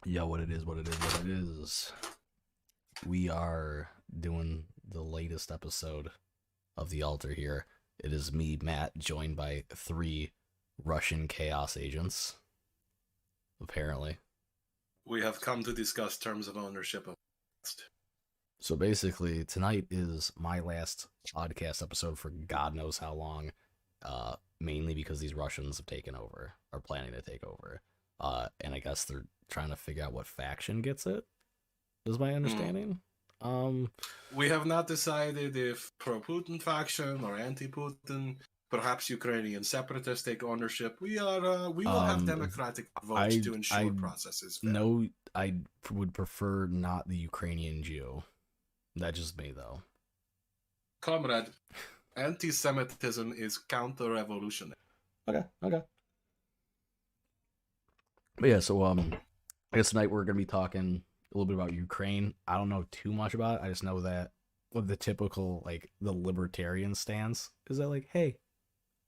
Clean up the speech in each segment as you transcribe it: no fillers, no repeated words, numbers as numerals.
Yo, what it is, what it is, what it is. We are doing the latest episode of The Altar here. It is me, Matt, joined by 3 Russian chaos agents, apparently. We have come to discuss terms of ownership of. So basically, tonight is my last podcast episode for God knows how long, mainly because these Russians have taken over, are planning to take over. And I guess they're trying to figure out what faction gets it, is my understanding. We have not decided if pro-Putin faction or anti-Putin, perhaps Ukrainian separatists take ownership. We will have democratic votes to ensure processes. No, I would prefer not the Ukrainian Jew. That's just me, though. Comrade, anti-Semitism is counter-revolutionary. Okay. But yeah, so I guess tonight we're gonna be talking a little bit about Ukraine. I don't know too much about it. I just know that with the typical, like, the libertarian stance is that, like, hey,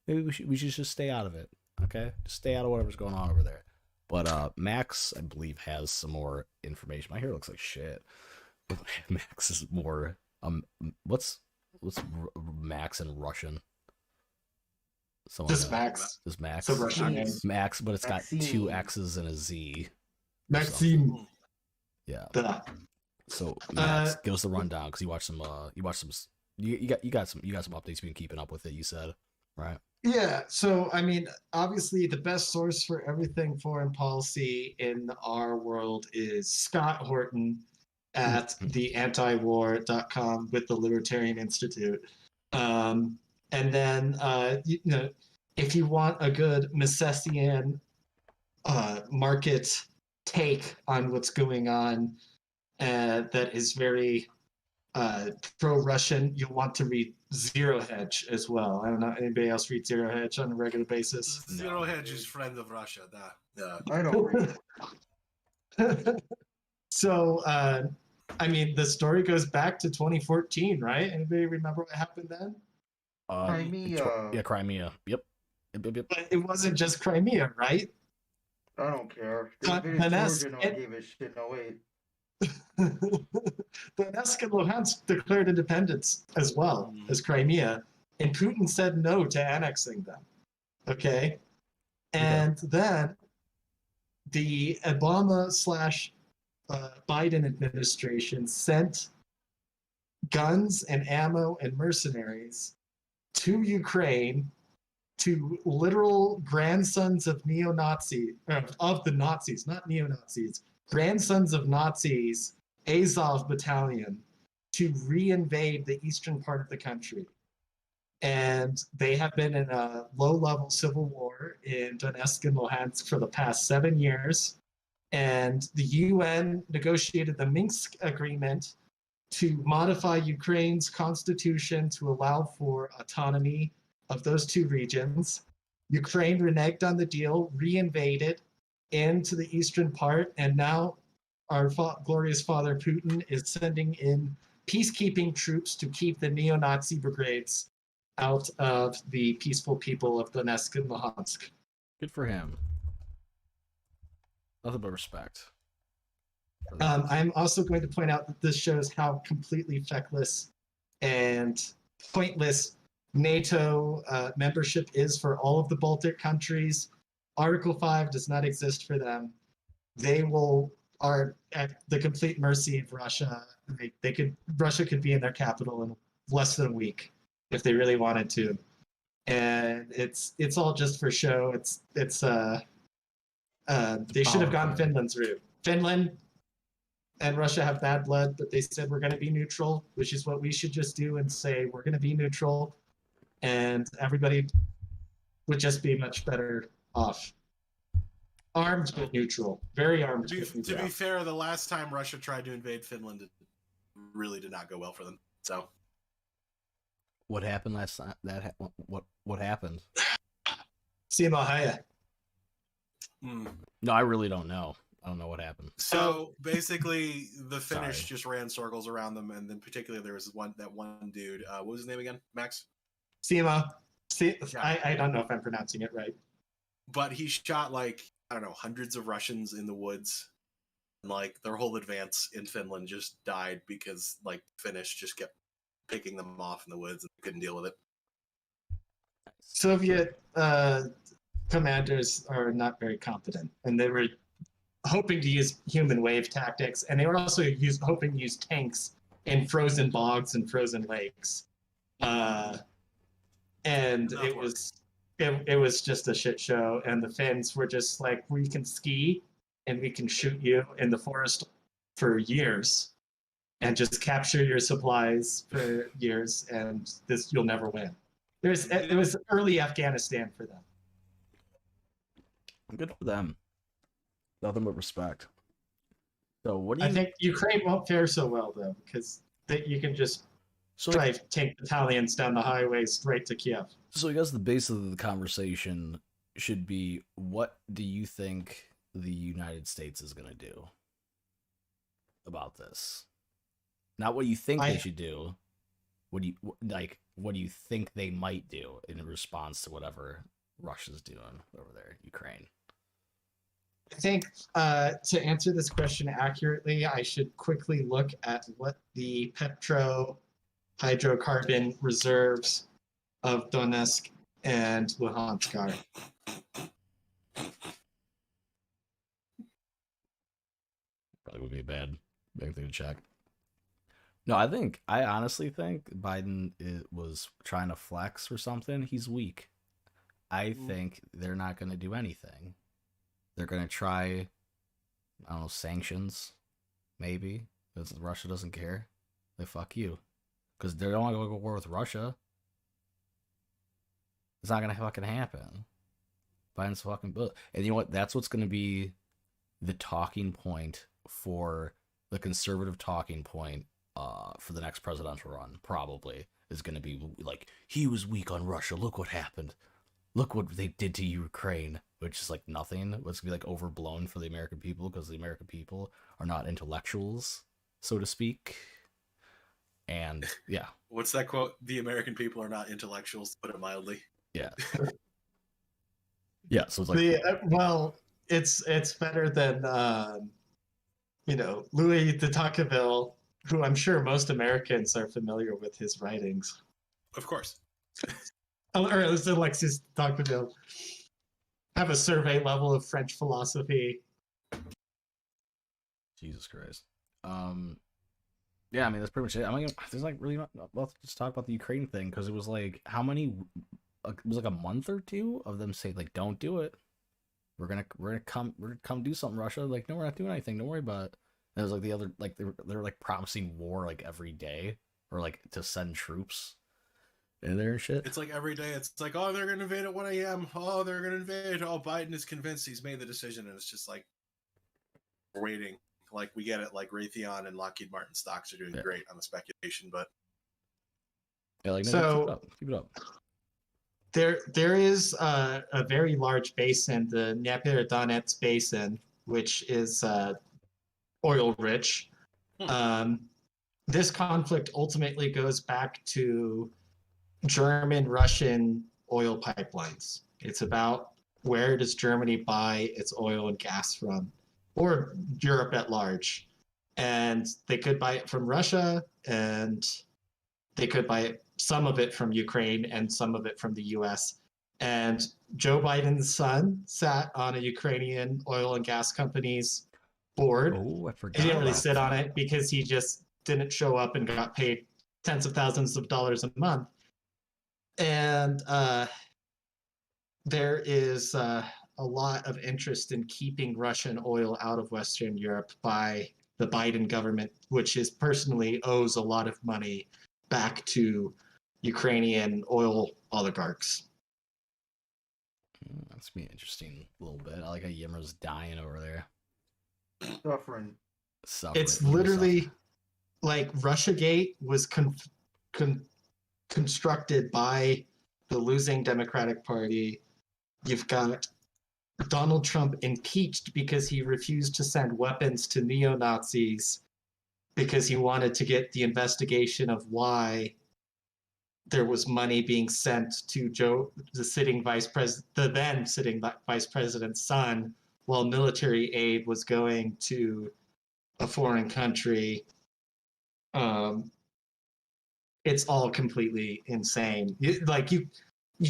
maybe we should just stay out of it. Okay, just stay out of whatever's going on over there. But Max, I believe, has some more information. My hair looks like shit. Max is more what's Max in Russian? Just Max. Just Max. It's a Russian name. Max, but it's got 2 X's and a Z. Maxime. Yeah. Duh. So Max, give us the rundown because you got some updates you've been keeping up with it. You said, right? Yeah. So I mean, obviously, the best source for everything foreign policy in our world is Scott Horton at theantiwar.com with the Libertarian Institute. And then, if you want a good Misesian market take on what's going on that is very pro-Russian, you'll want to read Zero Hedge as well. I don't know, anybody else read Zero Hedge on a regular basis? Zero Hedge is friend of Russia. I don't read. So, I mean, the story goes back to 2014, right? Anybody remember what happened then? Crimea. Yeah, Crimea. Yep. But it wasn't just Crimea, right? I don't care. Donetsk Georgia don't give a shit. No, wait. Donetsk and Luhansk declared independence as well as Crimea, and Putin said no to annexing them. Okay? And then the Obama / Biden administration sent guns and ammo and mercenaries to Ukraine, to literal grandsons of neo-Nazi, of the Nazis, not neo-Nazis, grandsons of Nazis, Azov battalion, to reinvade the eastern part of the country. And they have been in a low-level civil war in Donetsk and Luhansk for the past 7 years. And the UN negotiated the Minsk Agreement to modify Ukraine's constitution to allow for autonomy of those 2 regions. Ukraine reneged on the deal, reinvaded into the eastern part, and now our glorious father Putin is sending in peacekeeping troops to keep the neo-Nazi brigades out of the peaceful people of Donetsk and Luhansk. Good for him. Nothing but respect. I'm also going to point out that this shows how completely feckless and pointless NATO membership is for all of the Baltic countries. Article 5 does not exist for them. They are at the complete mercy of Russia. Russia could be in their capital in less than a week if they really wanted to. And it's all just for show. They should have gone Finland's route. Finland and Russia have bad blood, but they said we're going to be neutral, which is what we should just do and say we're going to be neutral, and everybody would just be much better off. Armed but neutral. Very armed but neutral. To be fair, the last time Russia tried to invade Finland, it really did not go well for them. So, what happened last time? What happened? Siemahaya. No, I really don't know. I don't know what happened. So basically, the Finnish just ran circles around them, and then particularly there was that one dude. What was his name again? Max? Sima. I don't know if I'm pronouncing it right. But he shot, like, I don't know, hundreds of Russians in the woods. like their whole advance in Finland just died because like Finnish just kept picking them off in the woods and couldn't deal with it. Soviet commanders are not very competent, and they were hoping to use human wave tactics, and they were also hoping to use tanks in frozen bogs and frozen lakes. And it was just a shit show, and the Finns were just like, we can ski and we can shoot you in the forest for years and just capture your supplies for years, and this you'll never win. It was early Afghanistan for them. Good for them. Nothing but respect. So what do you? I think Ukraine won't fare so well though, because you can just drive tank battalions down the highway straight to Kiev. So I guess the base of the conversation should be: what do you think the United States is going to do about this? Not what you think they should do. What do you think they might do in response to whatever Russia's doing over there, Ukraine? I think to answer this question accurately, I should quickly look at what the hydrocarbon reserves of Donetsk and Luhansk are. Probably would be a bad thing to check. No, I honestly think Biden was trying to flex or something. He's weak. I think they're not going to do anything. They're going to try, I don't know, sanctions, maybe, because Russia doesn't care. Like, fuck you. Because they don't want to go to war with Russia. It's not going to fucking happen. Biden's fucking bull. And you know what? That's what's going to be the talking point for the conservative talking point for the next presidential run, probably, is going to be like, he was weak on Russia. Look what happened. Look what they did to Ukraine, which is like nothing. It's going to be like overblown for the American people because the American people are not intellectuals, so to speak. And yeah. What's that quote? The American people are not intellectuals, to put it mildly. Yeah. Yeah, so it's like... it's better than Louis de Tocqueville, who I'm sure most Americans are familiar with his writings. Of course. Or at least Alexis de Tocqueville. Have a survey level of French philosophy. Jesus Christ. Yeah, I mean, that's pretty much it. I mean, there's like really not... Let's just talk about the Ukraine thing, because it was like, how many... It was like a month or two of them saying, like, don't do it. We're gonna come do something, Russia. Like, no, we're not doing anything. Don't worry about it. And it was like the other, like, they're like promising war like every day, or like to send troops in there and shit. It's like every day. It's like, oh, they're gonna invade at 1 a.m. Oh, they're gonna invade. Oh, Biden is convinced he's made the decision, and it's just like we're waiting. Like, we get it. Like, Raytheon and Lockheed Martin stocks are doing great on the speculation, but yeah, like, no, keep it up. There is a very large basin, the Dnieper-Donetsk basin, which is oil rich. This conflict ultimately goes back to German-Russian oil pipelines. It's about where does Germany buy its oil and gas from, or Europe at large. And they could buy it from Russia, and they could buy some of it from Ukraine and some of it from the US. And Joe Biden's son sat on a Ukrainian oil and gas company's board. Oh, I forgot. He didn't really sit on it because he just didn't show up and got paid tens of thousands of dollars a month. And there is a lot of interest in keeping Russian oil out of Western Europe by the Biden government, which is personally owes a lot of money back to Ukrainian oil oligarchs. That's gonna be interesting a little bit. I like how Yimmer's dying over there. Suffering. It's literally like Russiagate was constructed by the losing Democratic Party. You've got Donald Trump impeached because he refused to send weapons to neo-Nazis because he wanted to get the investigation of why there was money being sent to the then sitting vice president's son, while military aid was going to a foreign country. It's all completely insane. You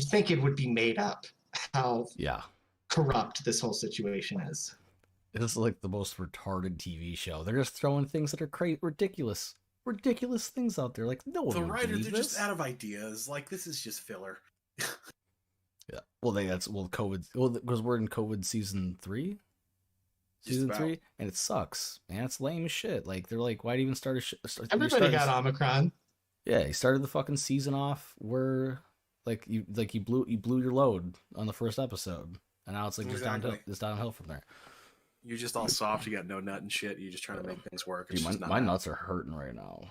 think it would be made up how corrupt this whole situation is. It's like the most retarded TV show. They're just throwing things that are ridiculous things out there. Like, no one the would writers believe are this. just out of ideas. Like, this is just filler. Yeah. Well, COVID. Well, because we're in COVID season 3. Season 3, and it sucks, man. It's lame as shit. Like, they're like, why'd even start Everybody got Omicron. Yeah, he started the fucking season off where you blew your load on the first episode, and now it's like just downhill from there. You're just all soft. You got no nut and shit. You're just trying to make things work. Dude, my nuts are hurting right now.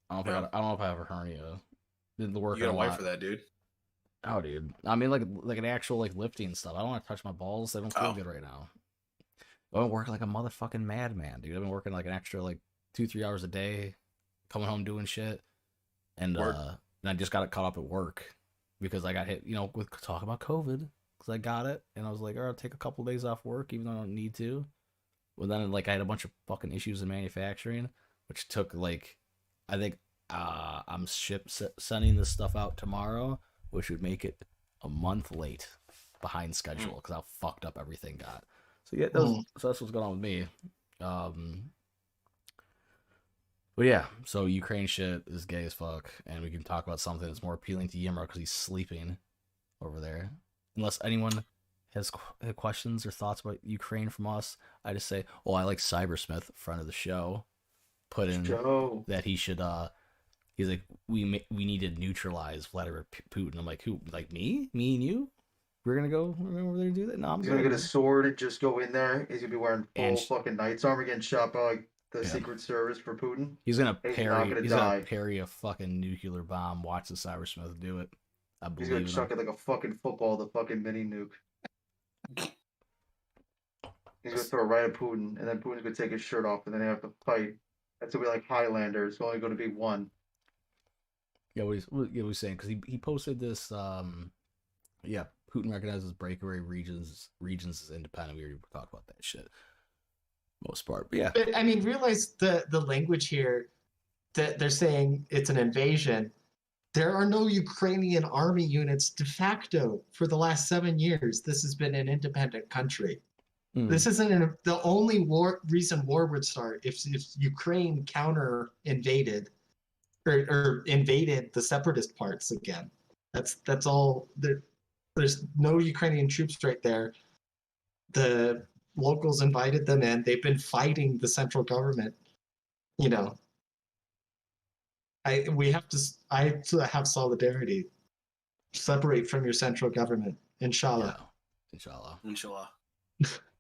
I don't know if I have a hernia. Did the work. You gotta wait for that, dude. Oh, dude. I mean, like an actual lifting stuff. I don't want to touch my balls. They don't feel good right now. I've been working like a motherfucking madman, dude. I've been working like an extra 2-3 hours a day, coming home doing shit. And I just got caught up at work because I got hit, with talk about COVID, because I got it, and I was like, all right, I'll take a couple of days off work, even though I don't need to. Well, then I had a bunch of fucking issues in manufacturing, which took I think I'm sending this stuff out tomorrow, which would make it a month late behind schedule because how fucked up everything got. So yeah, so that's what's going on with me. But yeah, so Ukraine shit is gay as fuck, and we can talk about something that's more appealing to Yimra because he's sleeping over there. Unless anyone has questions or thoughts about Ukraine from us, I just say, I like Cybersmith, friend of the show, put in that he should. He's like, we need to neutralize Vladimir Putin. I'm like, who? Like me and you? We're gonna go over there and do that? No, he's gonna get a sword and just go in there. He's gonna be wearing full fucking knight's armor, getting shot by the Secret Service for Putin. He's gonna parry a fucking nuclear bomb. Watch the Cybersmith do it. I believe he's gonna chuck it like a fucking football, the fucking mini nuke. He's gonna throw it right at Putin, and then Putin's gonna take his shirt off, and then they have to fight. That's gonna be like Highlander. It's only gonna be one. Yeah, what he's saying, because he posted this. Putin recognizes breakaway regions as independent. We already talked about that shit. Most part, but yeah. But I mean, realize the language here that they're saying it's an invasion. There are no Ukrainian army units de facto for the last 7 years. This has been an independent country. This isn't the only reason war would start if Ukraine counter invaded or invaded the separatist parts again. That's all. There's no Ukrainian troops right there. The locals invited them in. They've been fighting the central government. I have to have solidarity. Separate from your central government. Inshallah. Yeah. Inshallah.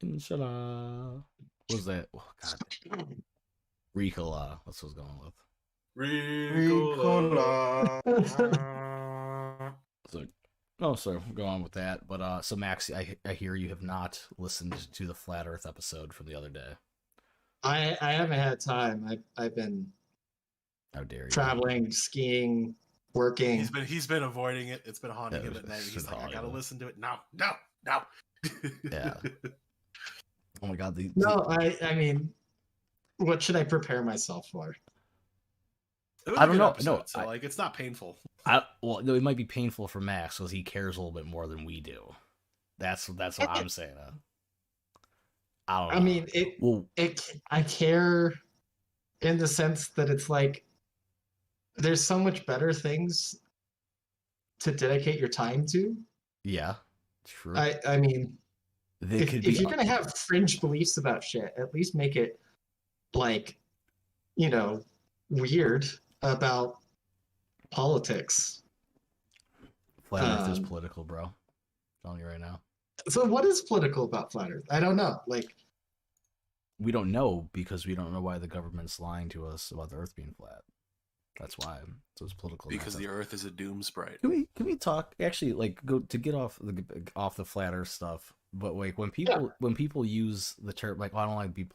Inshallah. What was that? Oh, God. Ricola. That's what I was going with. Ricola. So go on with that. But so Max, I hear you have not listened to the Flat Earth episode from the other day. I haven't had time. I've been traveling, skiing, working. He's been avoiding it. It's been haunting him at night. He's like, I gotta listen to it. No. Yeah. Oh my God. I mean, what should I prepare myself for? I don't know. Episode, so it's not painful. It might be painful for Max because he cares a little bit more than we do. That's what I'm saying. I don't know. I mean, I care in the sense that it's like there's so much better things to dedicate your time to. Yeah, true. I mean, if you're gonna have fringe beliefs about shit, at least make it weird about politics. Flat Earth is political, bro. I'm telling you right now. So what is political about Flat Earth? I don't know. We don't know because we don't know why the government's lying to us about the Earth being flat. That's why. So it's political. Because the Earth is a doom sprite. Can we talk actually go to get off the Flat Earth stuff? But when people use the term I don't like to be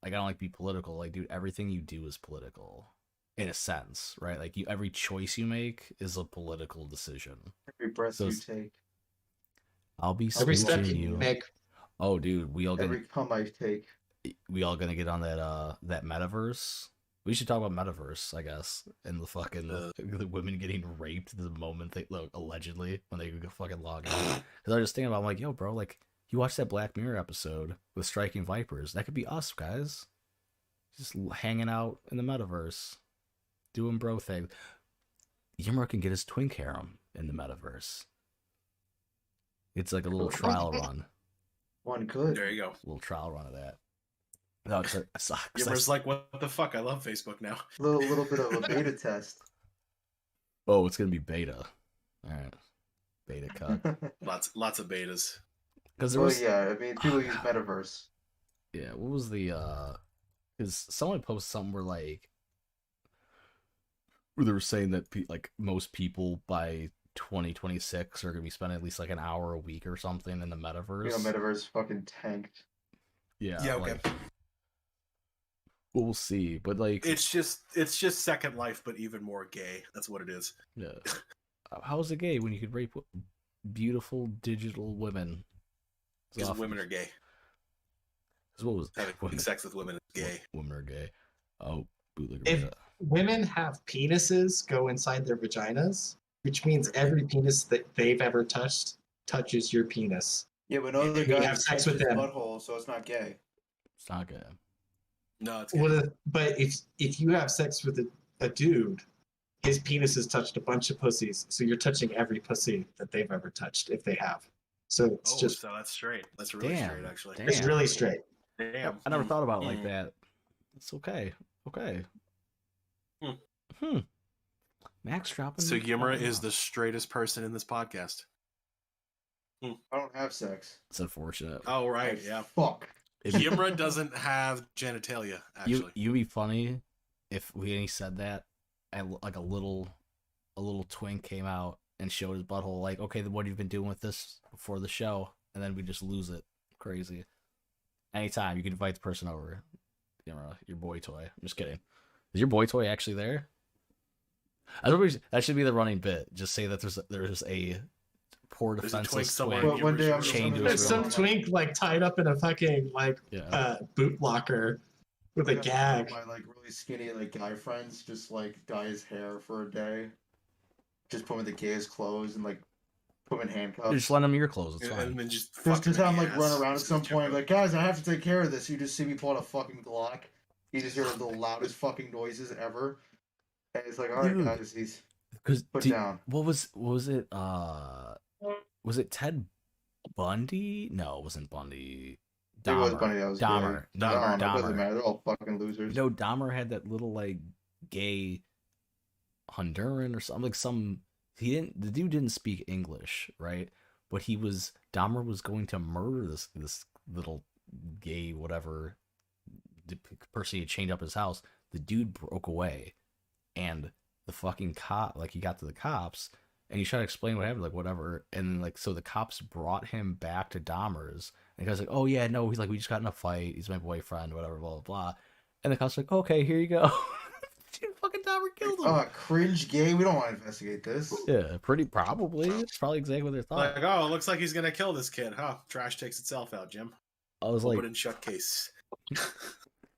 I don't like to be political. Dude, everything you do is political. In a sense, right? Every choice you make is a political decision. Every breath you take. I'll be every step you make. Oh, dude, we all every come I take. we all gonna get on that metaverse? We should talk about metaverse, I guess, and the fucking the women getting raped the moment they allegedly when they fucking log in. Because I was just thinking about, I'm like, yo, bro, like you watched that Black Mirror episode with Striking Vipers. That could be us, guys, just hanging out in the metaverse, doing bro things. Yimmer can get his twink harem in the metaverse. It's like a little trial run. One could. There you go. A little trial run of that. No, it's Yimmer's like, what the fuck? I love Facebook now. Little bit of a beta test. Oh, it's gonna be beta. All right, beta cut. Lots of betas. Because there was, yeah, I mean, people use metaverse. Yeah, what was the? Because someone posted something where they were saying that like most people by 2026 are gonna be spending at least like an hour a week or something in the metaverse. You know, metaverse fucking tanked. Yeah. Yeah. Okay. We'll see, but like it's just Second Life, but even more gay. That's what it is. Yeah. How is it gay when you could rape beautiful digital women? Because women are gay. What was having sex with women is gay? Women are gay. Oh, bootlegger. If women have penises go inside their vaginas, which means every penis that they've ever touched touches your penis. Yeah, but no other guy have sex with them. Butthole, so it's not gay. It's not gay. No, it's gay. But if you have sex with a dude, his penis has touched a bunch of pussies, so you're touching every pussy that they've ever touched if they have. So it's just so that's straight. That's really straight, actually. Damn. It's really straight. Damn. I never thought about it like that. It's okay. Okay. Max dropping. So Yimura is the straightest person in this podcast. I don't have sex. It's unfortunate. Oh right, yeah. Fuck. Yimura doesn't have genitalia. Actually, you'd be funny if we said that, and like a little twink came out and showed his butthole. Like, okay, then what have you been doing with this before the show? And then we just lose it. Crazy. Anytime you can invite the person over. Yimura, your boy toy. I'm just kidding. Is your boy toy actually there? That should be the running bit. Just say that there's a poor defenseless twink. One day there's some twink like tied up in a fucking boot locker with a gag. My like really skinny like guy friends just like dye his hair for a day, just put him in the gayest clothes and like put him in handcuffs. You just lend him your clothes. It's fine. And then just I'm like run around at some point like, guys, I have to take care of this. You just see me pull out a fucking Glock. You just hear the loudest fucking noises ever. And it's like, all right, guys, he's put down. What was it? Was it Ted Bundy? No, it wasn't Bundy. Dahmer. It was Bundy. That was Dahmer. No, Dahmer. it doesn't matter. They're all fucking losers. No, Dahmer had that little like gay Honduran or something. Like the dude didn't speak English, right? But Dahmer was going to murder this little gay whatever person he had chained up his house. The dude broke away, and the fucking cop, like, he got to the cops and he tried to explain what happened, like whatever, and like so the cops brought him back to Dahmer's, and the guy's like, oh yeah, no, he's like, we just got in a fight, he's my boyfriend, whatever, blah blah blah, and the cops like, okay, here you go. Fucking Dahmer killed him. Cringe gay. We don't want to investigate this. Yeah, probably. It's probably exactly what they thought. Like, oh, it looks like he's gonna kill this kid, huh? Trash takes itself out, Jim. I was like, put in shut case.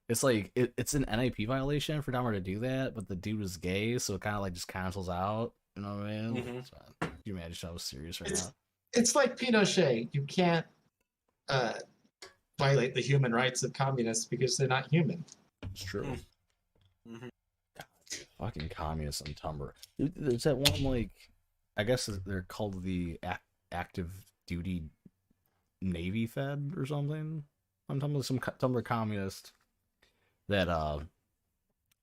It's like it's an NIP violation for Dahmer to do that, but the dude was gay, so it kind of like just cancels out. You know what I mean? Mm-hmm. So, can you imagine how serious right now? It's like Pinochet. You can't violate the human rights of communists because they're not human. It's true. Mm-hmm. God, fucking communists on Tumblr. There's that one, like, I guess they're called the active duty Navy Fed or something. I'm talking about some Tumblr communist that I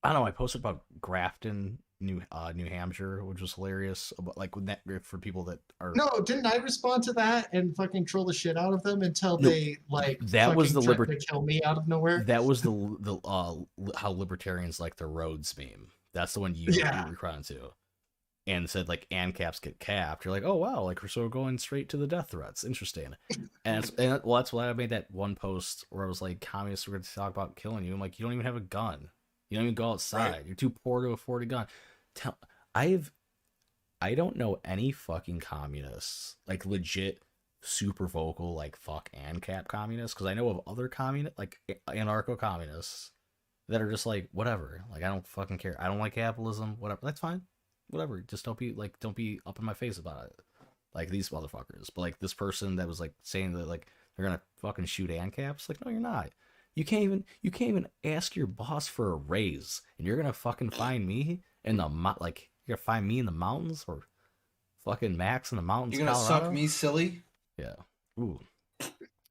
don't know. I posted about Grafton, New Hampshire, which was hilarious. About, like, for people that are didn't I respond to that and fucking troll the shit out of them until they like that was the to kill me out of nowhere? That was the how libertarians like the roads meme. That's the one you responded to, and said like ANCAPs get capped. You're like, oh wow, like we're sort of going straight to the death threats. Interesting. and that's why I made that one post where I was like, communists were going to talk about killing you. I'm like, you don't even have a gun. You don't even go outside. Right. You're too poor to afford a gun. I don't know any fucking communists, like legit super vocal, like fuck ANCAP communists, because I know of other like anarcho communists that are just like whatever. Like I don't fucking care. I don't like capitalism. Whatever. That's fine. Whatever. Just don't be up in my face about it. Like these motherfuckers. But like this person that was like saying that like they're gonna fucking shoot ANCAPs. Like no, you're not. You can't even ask your boss for a raise, and you're gonna fucking find me in the you're gonna find me in the mountains or fucking Max in the mountains. You're gonna Colorado? suck me silly? Yeah. Ooh.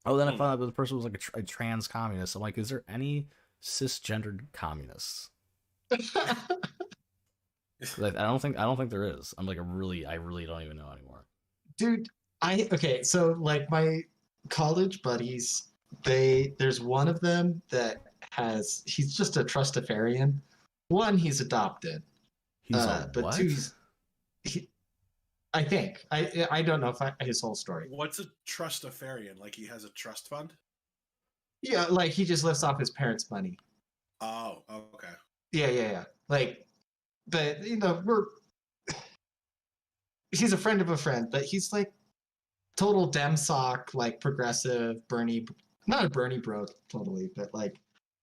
Oh, then I found out that the person was like a trans communist. I'm like, is there any cisgendered communists? Like, I don't think there is. I'm like I really don't even know anymore. Dude, okay, so like my college buddies, there's one of them that he's just a trustafarian. One, he's adopted. He's a but what? two, I think I don't know if his whole story. What's a trustafarian? Like he has a trust fund? Yeah, like he just lives off his parents' money. Oh, okay. Yeah. Like, but he's a friend of a friend, but he's like total dem sock, like progressive Bernie, not a Bernie bro totally, but like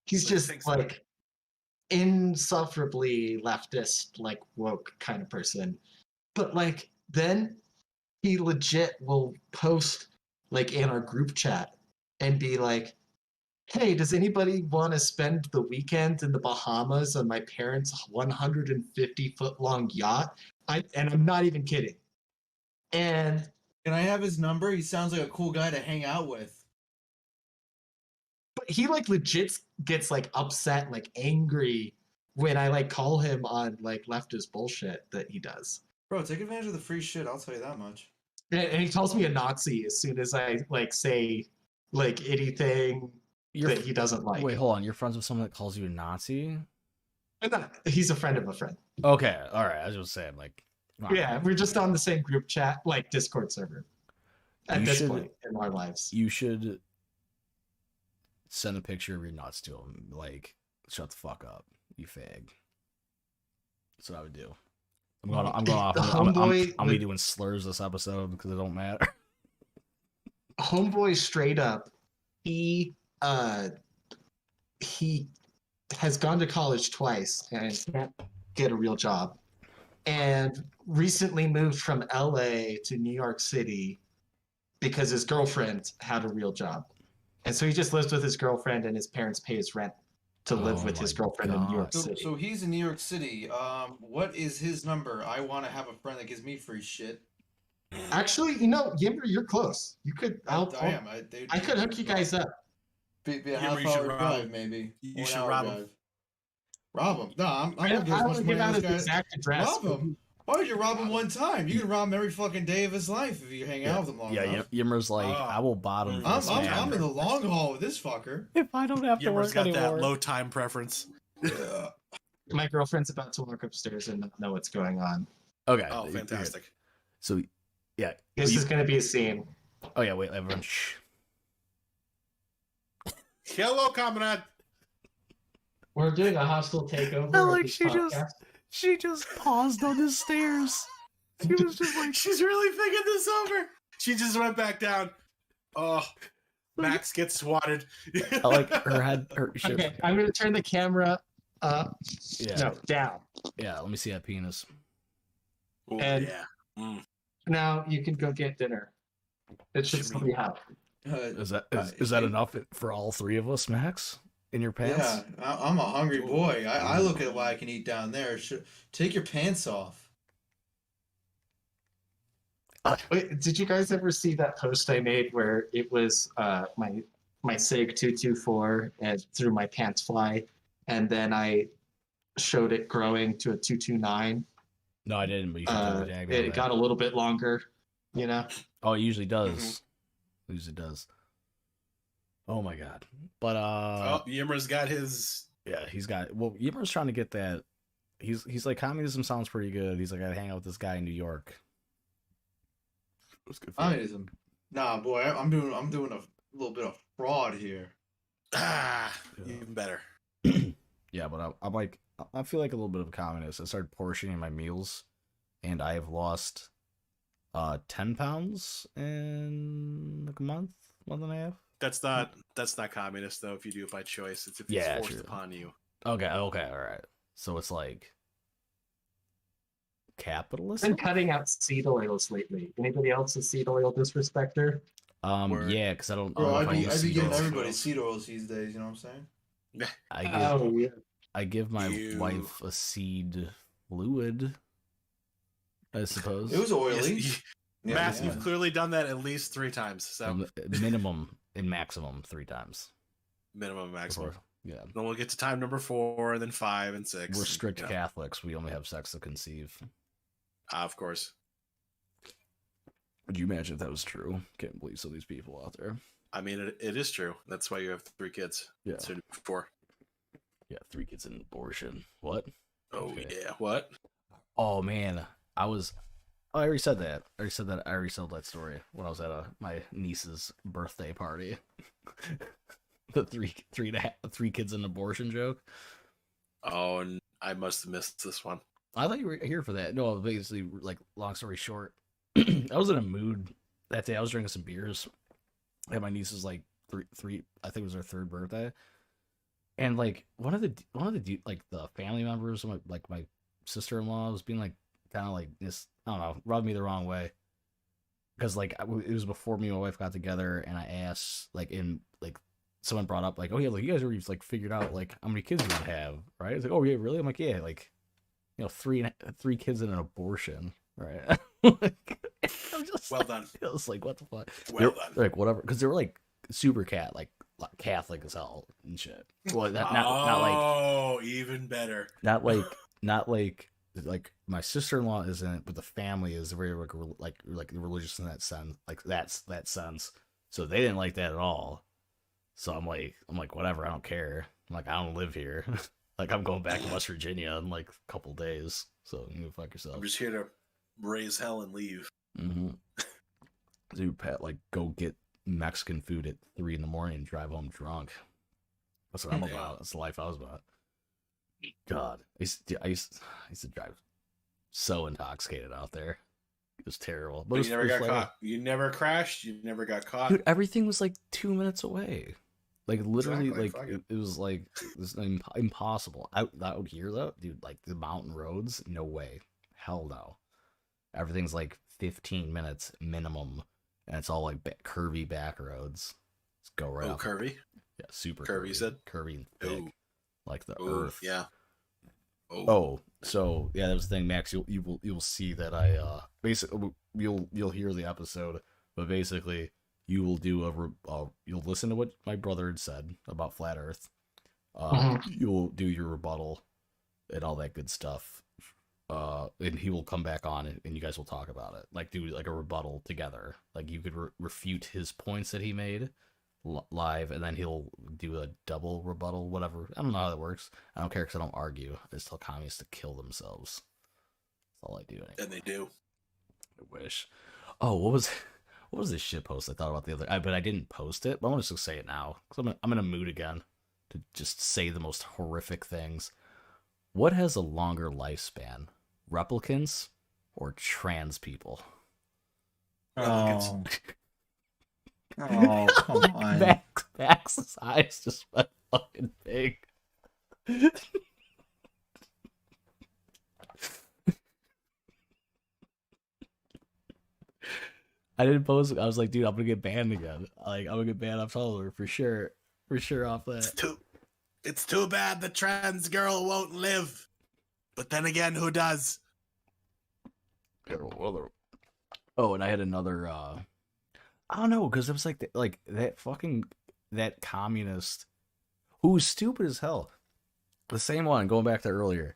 he's just like insufferably leftist, like woke kind of person. But like then he legit will post like in our group chat and be like, hey, does anybody want to spend the weekend in the Bahamas on my parents' 150-foot long yacht? And I'm not even kidding. And can I have his number? He sounds like a cool guy to hang out with. But he like legit gets like upset, like angry when I like call him on like leftist bullshit that he does. Bro, take advantage of the free shit. I'll tell you that much. And he calls me a Nazi as soon as I like say like anything that he doesn't like. Wait, hold on. You're friends with someone that calls you a Nazi? He's a friend of a friend. Okay, all right. I was just saying, like, yeah, we're just on the same group chat, like Discord server. At this point in our lives, you should send a picture of your nuts to him. Like, shut the fuck up, you fag. That's what I would do. I'm going off. I'm gonna be doing slurs this episode because it don't matter. Homeboy straight up, he has gone to college twice and can't get a real job, and recently moved from LA to New York City because his girlfriend had a real job, and so he just lives with his girlfriend, and his parents pay his rent to live with his girlfriend in New York City. So he's in New York City. What is his number? I want to have a friend that gives me free shit. Actually, Yimber, you're close. You could. I could hook you guys up. Be a half-hour drive, maybe. You should rob him. Rob him? No, I'm gonna give as much money as this guy. Exact address. Rob him? Why would you rob him one time? You can rob him every fucking day of his life if you hang out with him long enough. Yimmer's like, I will bottom. I'm in the long haul with this fucker. If I don't have to Yimmer's work got anymore. that low time preference. Yeah. My girlfriend's about to walk upstairs and not know what's going on. Okay. Oh, fantastic. So, yeah. This is going to be a scene. Oh, yeah, wait, everyone, shh. Hello, comrade. We're doing a hostile takeover. I like she just paused on the stairs. She was just like, she's really thinking this over. She just went back down. Oh, Max gets swatted. I like her head. Okay, I'm going to turn the camera up. Yeah. No, down. Yeah, let me see that penis. Ooh, and yeah. Now you can go get dinner. It should still be out. Is that enough for all three of us, Max? In your pants? Yeah, I'm a hungry boy. I look at what I can eat down there. Take your pants off. Wait, did you guys ever see that post I made where it was my SIG 224 and through my pants fly, and then I showed it growing to a 229? No, I didn't. But you should it got a little bit longer, Oh, it usually does. Mm-hmm. It usually does. Oh my god! But Yimmer's got his. Yeah, he's got. Well, Yimmer's trying to get that. He's like, communism sounds pretty good. He's like, I hang out with this guy in New York. It was good. Communism. Nah, boy, I'm doing a little bit of fraud here. Even better. Yeah, but I'm like, I feel like a little bit of a communist. I started portioning my meals, and I have lost 10 pounds in like a month and a half. That's not communist though. If you do it by choice, it's if it's forced upon you. Okay, all right. So it's like capitalism. I've been cutting out seed oils lately. Anybody else a seed oil disrespecter? Yeah, because I don't. Bro, I'd be getting oils. everybody seed oils these days. You know what I'm saying? I give my wife a seed fluid. I suppose it was oily. Matt, you've clearly done that at least 3 times. So minimum and maximum 3 times. Minimum, maximum. Yeah. Then we'll get to time number 4, and then 5 and 6. We're strict Catholics. We only have sex to conceive. Of course. Would you imagine if that was true? Can't believe some of these people out there. I mean, it is true. That's why you have 3 kids. Yeah. So 4. Yeah, 3 kids in abortion. What? Oh, yeah. What? Oh, man. I already said that. I already told that story when I was at my niece's birthday party. The three kids in abortion joke. Oh, and I must have missed this one. I thought you were here for that. No, basically, like, long story short, I was in a mood that day. I was drinking some beers. I had my niece's like three. I think it was her 3rd birthday, and like one of the like the family members, my sister-in-law was being like kind of like this. I don't know, rubbed me the wrong way. Because like it was before me and my wife got together, and I asked someone brought up like, oh yeah, like you guys already like figured out like how many kids you would have, right? It's like, oh yeah, really? I'm like, yeah, like 3 kids in an abortion, right? Like, I'm just well done. I was like, what the fuck? Well done. Like whatever, because they were like super Catholic as hell and shit. Well, not like even better. Not like my sister-in-law isn't, but the family is very like religious in that sense, like that sense. So they didn't like that at all. So I'm like whatever, I don't care. I'm like, I don't live here. Like I'm going back to West Virginia in like a couple days. So you go fuck yourself. I'm just here to raise hell and leave. Mm-hmm. Dude, Pat, like go get Mexican food at 3 a.m. and drive home drunk. That's what I'm about. That's the life I was about. God, I used to drive so intoxicated out there. It was terrible. But you never got caught. You never crashed. You never got caught. Dude, everything was like 2 minutes away. Like literally, exactly. It was like this impossible. Out here though, dude, like the mountain roads, no way, hell no. Everything's like 15 minutes minimum, and it's all like curvy back roads. Just go right. Oh, curvy. Yeah, super curvy. You said curvy and thick. Ooh. Like the Ooh, earth. Yeah. Oh, so yeah, that was the thing, Max. You'll see that I basically you'll hear the episode, but basically you will do you'll listen to what my brother had said about flat Earth. You'll do your rebuttal and all that good stuff. And he will come back on and you guys will talk about it. Like do like a rebuttal together. Like you could refute his points that he made live, and then he'll do a double rebuttal, whatever. I don't know how that works. I don't care because I don't argue. I just tell communists to kill themselves. That's all I do. And they do. I wish. Oh, what was this shit post I thought about the other? But I didn't post it. But I want to just say it now because I'm in a mood again to just say the most horrific things. What has a longer lifespan, replicants or trans people? Replicants. Oh, come on. Max's eyes just went fucking big. I didn't post. I was like, dude, I'm gonna get banned again. Like, I'm gonna get banned off Tumblr for sure off that. It's too bad the trans girl won't live. But then again, who does? Oh, and I had another. I don't know, because it was like that communist who was stupid as hell. The same one, going back to earlier,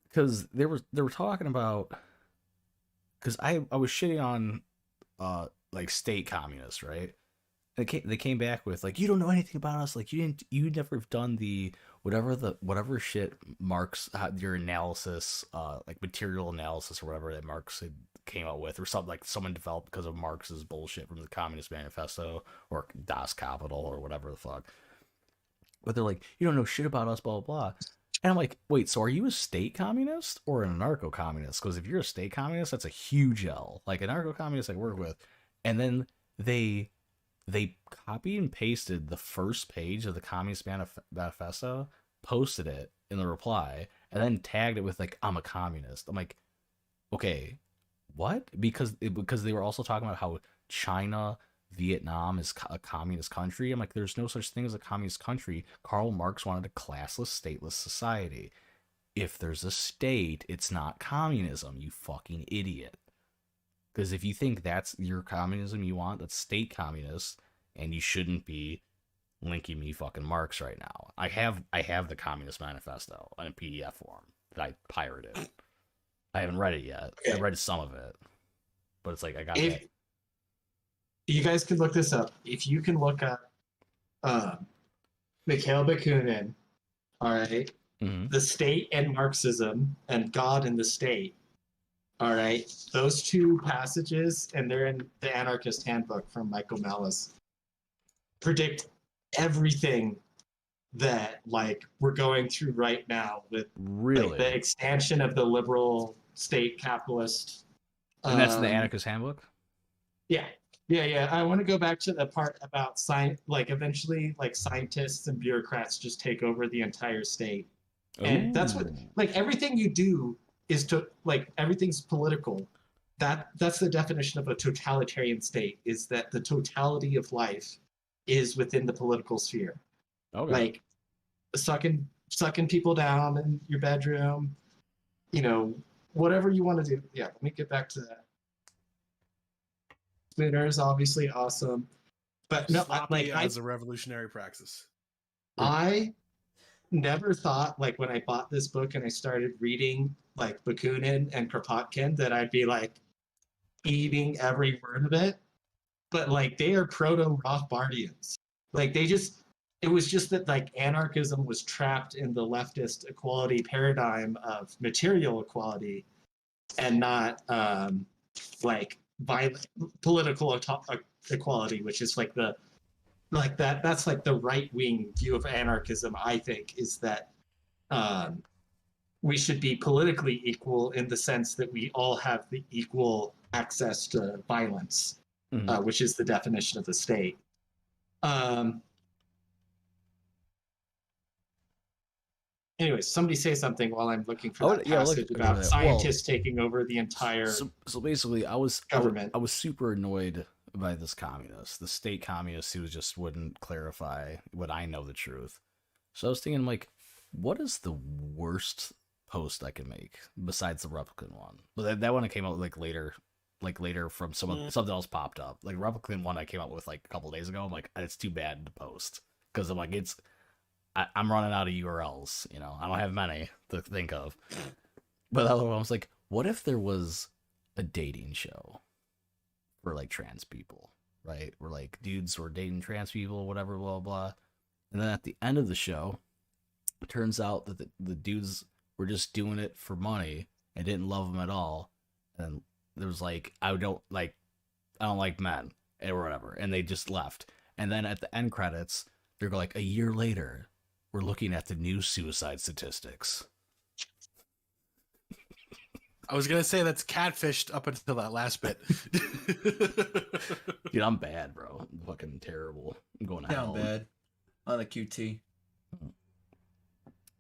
because they were talking about, because I was shitting on like state communists, right? They came back with like, you don't know anything about us, like you never have done the whatever shit Marx your analysis, like material analysis or whatever that Marx had came out with, or something like someone developed because of Marx's bullshit from the Communist Manifesto or Das Kapital or whatever the fuck. But they're like, you don't know shit about us, blah blah blah. And I'm like, wait, so are you a state communist or an anarcho-communist? Because if you're a state communist, that's a huge L. Like anarcho-communist I work with, and then they copied and pasted the first page of the Communist Manifesto, posted it in the reply, and then tagged it with like, I'm a communist. I'm like, okay, what? Because they were also talking about how China, Vietnam is a communist country. I'm like, there's no such thing as a communist country. Karl Marx wanted a classless, stateless society. If there's a state, it's not communism, you fucking idiot. Because if you think that's your communism you want, that's state communist, and you shouldn't be linking me fucking Marx right now. I have the Communist Manifesto in a PDF form that I pirated. I haven't read it yet. Okay. I read some of it, but it's like I got that. You guys can look this up. If you can look up Mikhail Bakunin, all right, The State and Marxism and God in the State, all right, those two passages, and they're in the Anarchist Handbook from Michael Malice, predict everything that like we're going through right now with like, the expansion of the liberal state capitalist. And that's in the Anarchist Handbook? Yeah. I want to go back to the part about like eventually like scientists and bureaucrats just take over the entire state. And that's what like everything you do is to like everything's political. That's the definition of a totalitarian state, is that the totality of life is within the political sphere. Okay. Like sucking people down in your bedroom, you know, whatever you want to do. Yeah, let me get back to that. Spooner is obviously awesome, but no, like as a revolutionary praxis. I never thought, like when I bought this book and I started reading like Bakunin and Kropotkin, that I'd be like eating every word of it. But like they are proto-Rothbardians. Like it was just that like anarchism was trapped in the leftist equality paradigm of material equality and not like violent political equality, which is like that's like the right-wing view of anarchism, I think, is that we should be politically equal in the sense that we all have the equal access to violence, which is the definition of the state. Anyways, somebody say something while I'm looking for that passage about scientists taking over the entire so basically, government. I was super annoyed by this communist, the state communist, who just wouldn't clarify what I know the truth. So I was thinking, like, what is the worst post I can make besides the Replicant one? But that one came out like later from something else popped up. Like Replicant one I came out with like a couple of days ago. I'm like, it's too bad to post because I'm like, I'm running out of URLs. You know, I don't have many to think of. But the other one, I was like, what if there was a dating show for like trans people, right? Where like dudes were dating trans people, whatever, blah, blah. And then at the end of the show, it turns out that the dudes were just doing it for money and didn't love them at all. And there was like, I don't like men or whatever. And they just left. And then at the end credits, they're like, a year later, we're looking at the new suicide statistics. I was going to say that's catfished up until that last bit. Dude, I'm bad, bro. I'm fucking terrible. I'm going to hell. I'm bad. On a QT.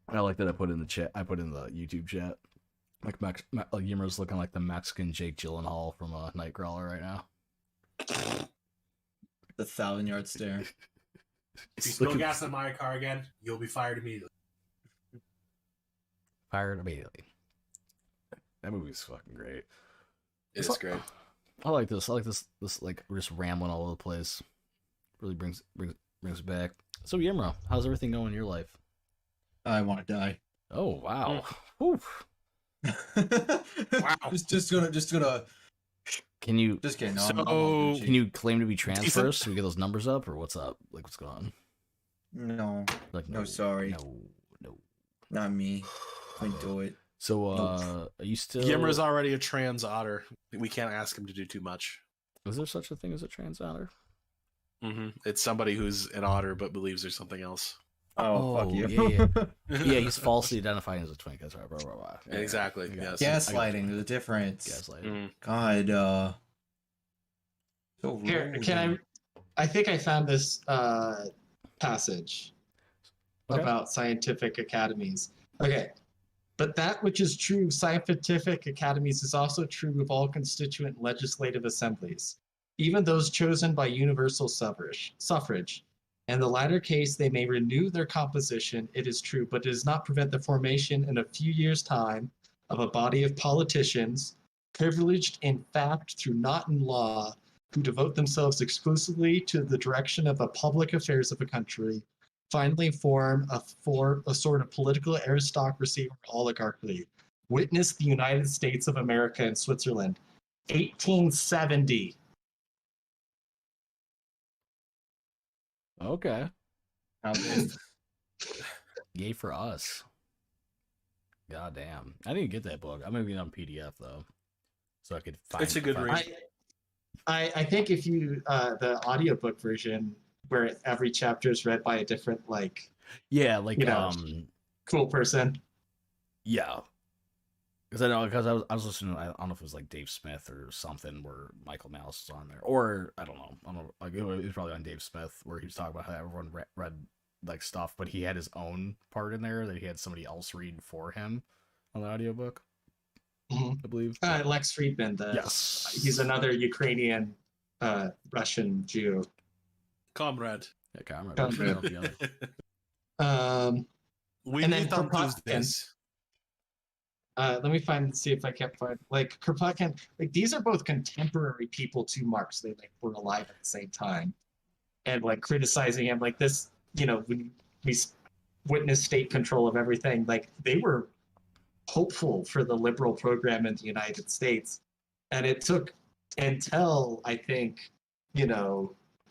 I like that I put in the chat. I put in the YouTube chat. Like Yimmer's looking like the Mexican Jake Gyllenhaal from Nightcrawler right now. The 1,000-yard stare. If you spill gas in my car again, you'll be fired immediately. Fired immediately. That movie's fucking great. It's great. I like this. This like we're just rambling all over the place. Really brings it back. So Yimra, how's everything going in your life? I want to die. Oh wow. Wow. Just gonna. Can you? Just kidding. No, so, can you claim to be trans first so we get those numbers up, or what's up? Like, what's going on? No. Like, no, sorry. No. Not me. I do it. So, are you still? Yimmer's already a trans otter. We can't ask him to do too much. Is there such a thing as a trans otter? Mm-hmm. It's somebody who's an otter but believes there's something else. fuck you. Yeah, he's falsely identifying as a twink. That's right. Blah, blah, blah. Yeah, Exactly. yeah. Yes. Gaslighting, there's a difference. Gaslighting. God, so Here, rude. I think I found this passage about scientific academies. Okay. But that which is true of scientific academies is also true of all constituent legislative assemblies, even those chosen by universal suffrage. In the latter case, they may renew their composition, it is true, but it does not prevent the formation in a few years' time of a body of politicians, privileged in fact through not in law, who devote themselves exclusively to the direction of the public affairs of a country, finally form a sort of political aristocracy or oligarchy. Witness the United States of America and Switzerland, 1870. Okay. How big? Yay for us. God damn. I didn't get that book. I'm gonna get it on PDF though, so I could find. It's a good read. I think if you the audiobook version where every chapter is read by a different cool person. Yeah. Because I was listening. I don't know if it was like Dave Smith or something where Michael Malice is on there, or I don't know. Like it was probably on Dave Smith where he was talking about how everyone read like stuff, but he had his own part in there that he had somebody else read for him on the audiobook. I believe. Lex Friedman. Yes. He's another Ukrainian Russian Jew. Comrade. Yeah, comrade. We and need then to use this. Let me see if I can't find Kropotkin. Like these are both contemporary people to Marx. They were alive at the same time, and criticizing him like this. When we witnessed state control of everything, like they were hopeful for the liberal program in the United States, and it took until I think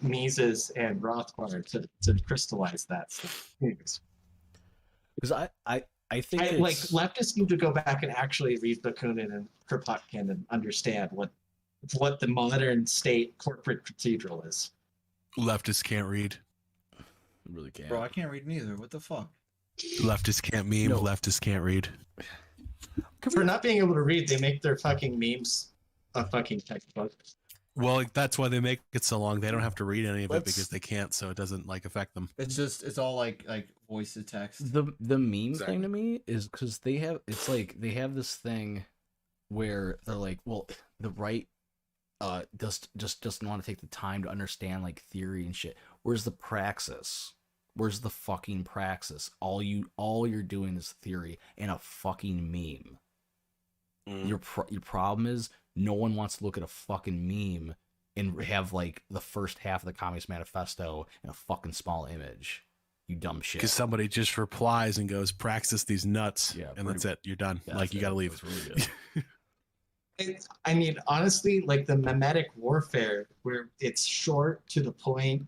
Mises and Rothbard to crystallize that stuff. Because I think leftists need to go back and actually read Bakunin and Kropotkin and understand what the modern state corporate cathedral is. Leftists can't read. Really can't. Bro, I can't read neither. What the fuck? Leftists can't meme. No. Leftists can't read. For not being able to read, they make their fucking memes a fucking textbook. Well, that's why they make it so long. They don't have to read any of it because they can't, so it doesn't affect them. It's all like voice to text. The meme thing to me is because they have this thing where they're like, well, the right just doesn't want to take the time to understand theory and shit. Where's the praxis? Where's the fucking praxis? All you're doing is theory and a fucking meme. Your problem is no one wants to look at a fucking meme and have the first half of the Communist Manifesto in a fucking small image. You dumb shit. Because somebody just replies and goes, "Praxis these nuts," and that's it. You're done. You gotta leave. Really I mean, honestly, the mimetic warfare where it's short to the point,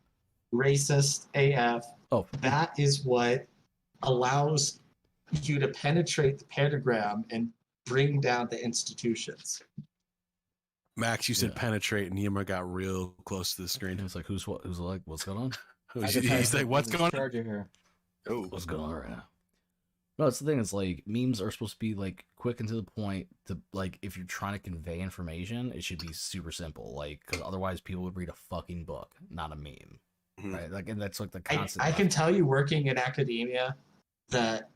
racist AF. Oh, that is what allows you to penetrate the pentagram and bring down the institutions. Max, you said penetrate, and Yima got real close to the screen. It's like, what's going on? He's like, what's going on here? Oh, what's going on right now? No, it's the thing. It's memes are supposed to be quick and to the point. To if you're trying to convey information, it should be super simple. Because otherwise, people would read a fucking book, not a meme. Right? And that's the concept. I can tell you, working in academia, that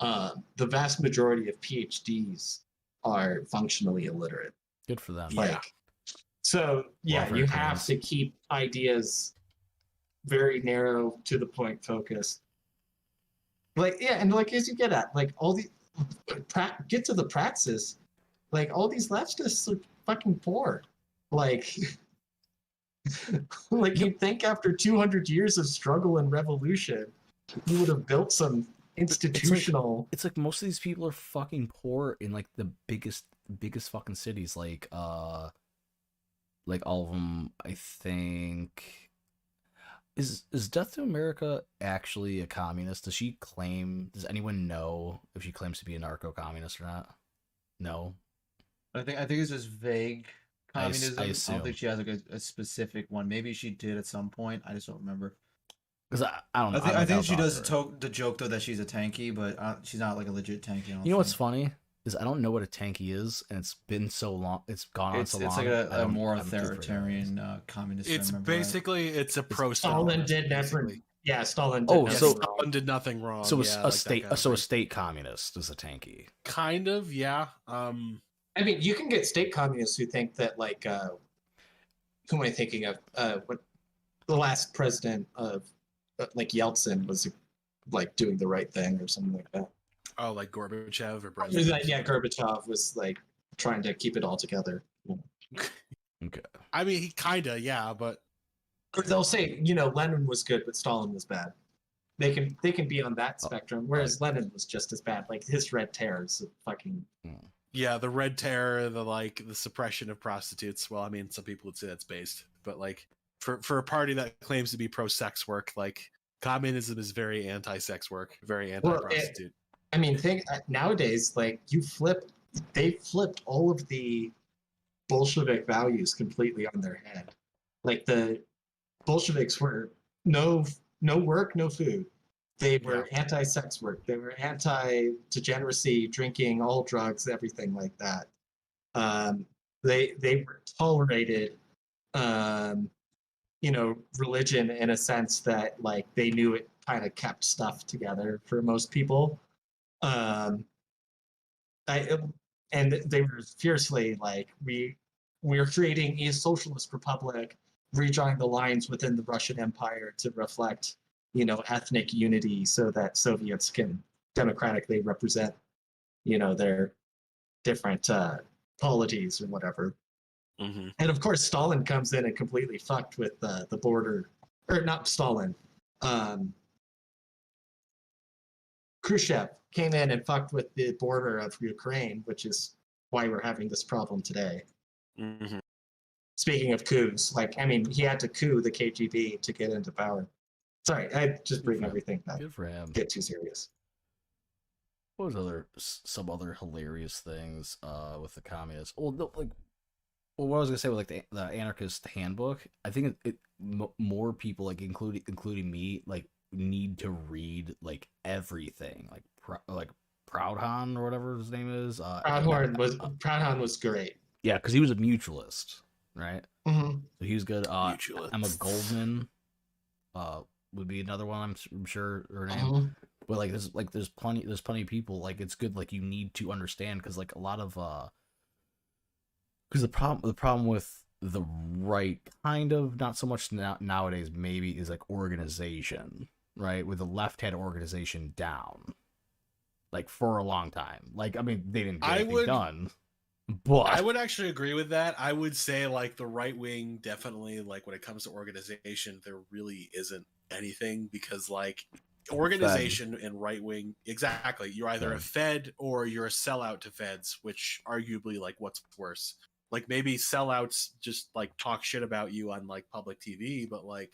the vast majority of PhDs are functionally illiterate. Good for them. So you have to keep ideas very narrow, to the point, focused. And as you get at all the get to the praxis, all these leftists are fucking poor. You'd think after 200 years of struggle and revolution, you would have built some institutional. It's most of these people are fucking poor in the biggest fucking cities. All of them, I think. Is Death to America actually a communist? Does anyone know if she claims to be a narco-communist or not? No. I think it's just vague communism. I assume. don't think she has a specific one. Maybe she did at some point. I just don't remember. Because I don't know. I think she does the joke though that she's a tanky, but she's not like a legit tanky. You know what's funny is I don't know what a tanky is, and it's been so long. It's gone on so long. It's like a more authoritarian communist. It's basically it's a pro. Stalin did never. Yeah, Stalin did. Stalin did nothing wrong. So a state communist is a tanky. Kind of, yeah. I mean, you can get state communists who think that like, who am I thinking of? What the last president of like Yeltsin was like doing the right thing or something like that. Oh, like Gorbachev or Brezhnev? Yeah, Gorbachev was like trying to keep it all together. Okay. I mean, he kinda, yeah, but they'll say, you know, Lenin was good, but Stalin was bad. They can be on that spectrum, whereas Lenin was just as bad. Like his red terror is fucking. Yeah, the red terror, the suppression of prostitutes. Well, I mean, some people would say that's based, but like for a party that claims to be pro-sex work, like communism is very anti-sex work, very anti-prostitute. I mean, nowadays, like they flipped all of the Bolshevik values completely on their head. Like the Bolsheviks were no work, no food. They were anti-sex work. They were anti-degeneracy, drinking, all drugs, everything like that. They tolerated, religion in a sense that like they knew it kind of kept stuff together for most people. And they were fiercely like we're creating a socialist republic, redrawing the lines within the Russian Empire to reflect, ethnic unity, so that Soviets can democratically represent, their different polities or whatever. Mm-hmm. And of course, Stalin comes in and completely fucked with the border, or not Stalin. Khrushchev came in and fucked with the border of Ukraine, which is why we're having this problem today. Mm-hmm. Speaking of coups, he had to coup the KGB to get into power. Sorry, I just bring everything back. Good for him. Get too serious. What was some other hilarious things with the communists? Well, what I was gonna say with the anarchist handbook, I think more people, like including me, like need to read like everything, like Proudhon or whatever his name is. Proudhon was great. Yeah, because he was a mutualist, right? Mm-hmm. So he was good. Emma Goldman would be another one. I'm sure her name. Mm-hmm. But there's plenty of people. Like it's good. Like you need to understand, because like a lot of because the problem with the right, kind of, not so much nowadays maybe, is like organization, right? With the left had organization down, like for a long time. Like I mean, they didn't get anything done. But I would actually agree with that. I would say like the right wing definitely, like when it comes to organization, there really isn't anything, because like organization and right wing, exactly, you're either a Fed or you're a sellout to Feds, which arguably like what's worse. Like maybe sellouts just like talk shit about you on like public TV, but like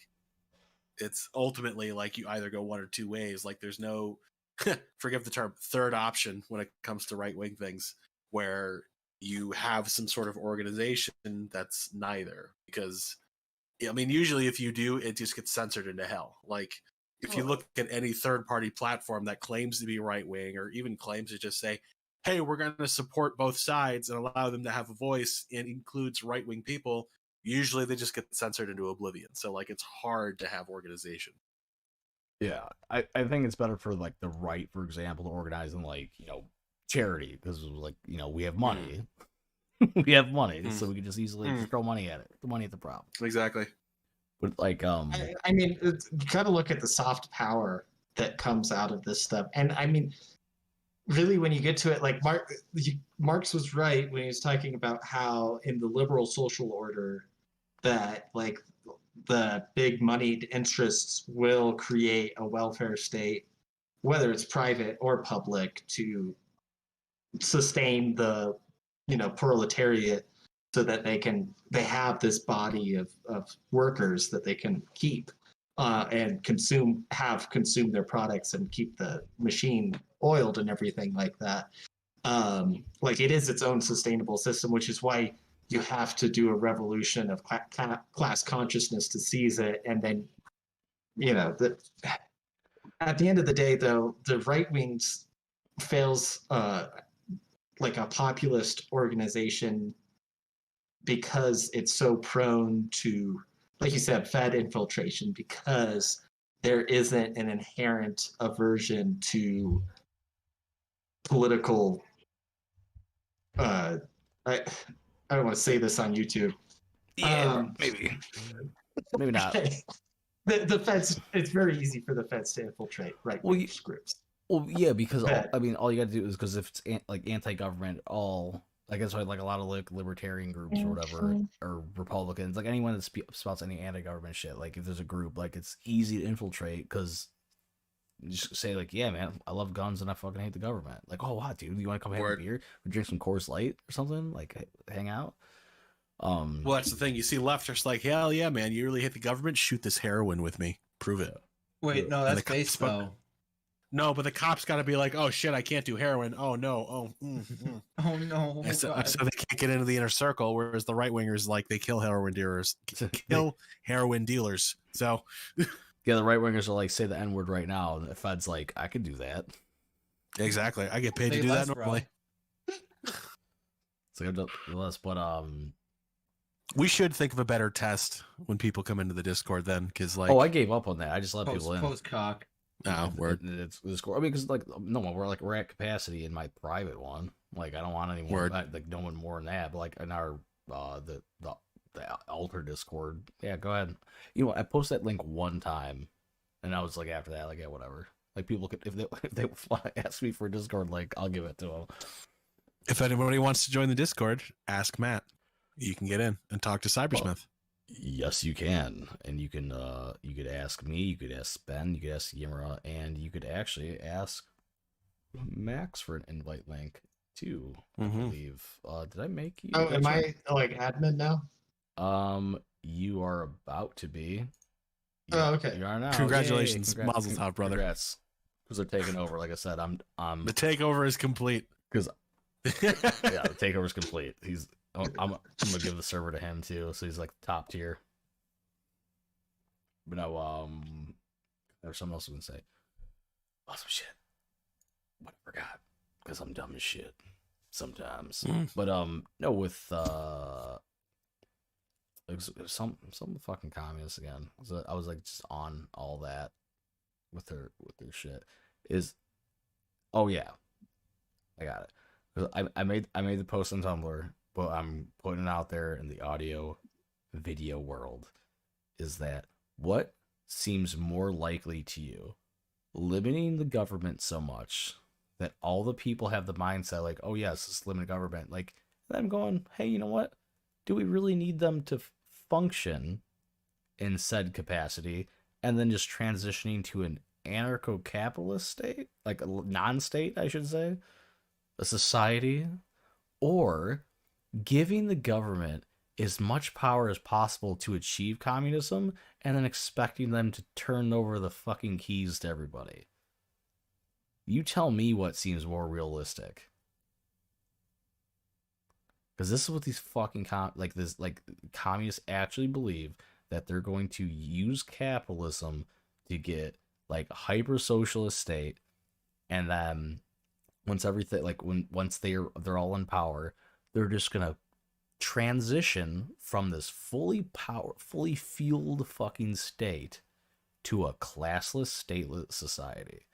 it's ultimately like you either go one or two ways. Like there's no forgive the term third option when it comes to right wing things, where you have some sort of organization that's neither. Because I mean, usually if you do, it just gets censored into hell. Like if you look at any third party platform that claims to be right wing, or even claims to just say, hey, we're going to support both sides and allow them to have a voice, and includes right wing people, usually they just get censored into oblivion. So like it's hard to have organization. Yeah, I think it's better for like the right, for example, to organize in like, charity, because like, we have money. We have money, so we can just easily throw money at it. The money at the problem. Exactly. But like I mean, you gotta look at the soft power that comes out of this stuff. And I mean, really, when you get to it, like Marx was right when he was talking about how in the liberal social order that like the big moneyed interests will create a welfare state, whether it's private or public, to sustain the proletariat, so that they have this body of workers that they can keep and consume their products and keep the machine oiled and everything like that. Like it is its own sustainable system, which is why you have to do a revolution of class consciousness to seize it, and then you know, at the end of the day, though, the right wing fails like a populist organization because it's so prone to, like you said, Fed infiltration, because there isn't an inherent aversion to political. I don't want to say this on YouTube. Yeah, maybe not. Okay. The feds. It's very easy for the feds to infiltrate right-wing groups. Well, yeah, because all you got to do is, because if it's like anti-government, I guess like a lot of like libertarian groups or whatever, or Republicans, like anyone that spouts any anti-government shit, like if there's a group, like it's easy to infiltrate because you just say like, yeah, man, I love guns and I fucking hate the government. Like, oh wow, dude, you want to come have a beer? We drink some Coors Light or something? Like, hang out. Well, that's the thing. You see leftists like, hell yeah, man, you really hate the government? Shoot this heroin with me. Prove it. Wait, no, that's based though. No, but the cops got to be like, oh shit, I can't do heroin. Oh no. Oh no. Oh, so they can't get into the inner circle, whereas the right wingers, like, they kill heroin dealers. So yeah, the right wingers are like, say the N-word right now, and the Fed's like, I could do that. Exactly. I get paid to do that normally. So I do less, but we should think of a better test when people come into the Discord then, because like, I gave up on that. I just let people in. Post cock. No, it's Discord. I mean, because like, no, we're at capacity in my private one. Like, I don't want any more. Like, no one more than that. But like in our the alter Discord, yeah, go ahead. You know, I posted that link one time, and I was like, after that, like, yeah, whatever. Like, people could, if they want to ask me for a Discord link, I'll give it to them. If anybody wants to join the Discord, ask Matt. You can get in and talk to Cybersmith. Yes, you can. And you can you could ask me, you could ask Ben, you could ask Yimura, and you could actually ask Max for an invite link too, I believe. Did I make you? Oh, am I like admin now? You are about to be. Oh, okay. You are now. Congratulations, Mazel tov, brother. Congrats. Because they're taking over. Like I said, I'm the takeover is complete. Because yeah, the takeover is complete. I'm gonna give the server to him too, so he's like top tier. But no, there's something else I was gonna say. Awesome shit. But I forgot because I'm dumb as shit sometimes. But no, with some fucking communists again. So I was like just on all that with their shit. Oh yeah, I got it. I made the post on Tumblr, but I'm putting it out there in the audio video world. Is that what seems more likely to you? Limiting the government so much that all the people have the mindset like, oh yes, it's limited government. Like, I'm going, hey, you know what? Do we really need them to function in said capacity? And then just transitioning to an anarcho-capitalist state, like a non-state, I should say, a society, or giving the government as much power as possible to achieve communism and then expecting them to turn over the fucking keys to everybody. You tell me what seems more realistic. Because this is what these fucking communists actually believe, that they're going to use capitalism to get like a hyper socialist state, and then once everything once they're all in power, they're just gonna transition from this fully fueled fucking state to a classless, stateless society.